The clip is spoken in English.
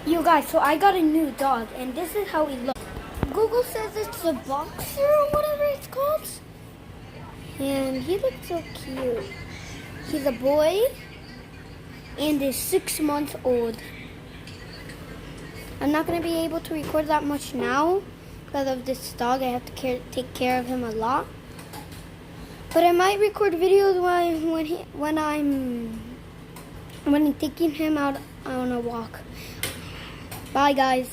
You guys, so I got a new dog, and this is how he looks. Google says it's a boxer or whatever it's called. And he looks so cute. He's a boy and is 6 months old. I'm not going to be able to record that much now because of this dog. I have to take care of him a lot. But I might record videos when I'm taking him out on a walk. Bye, guys.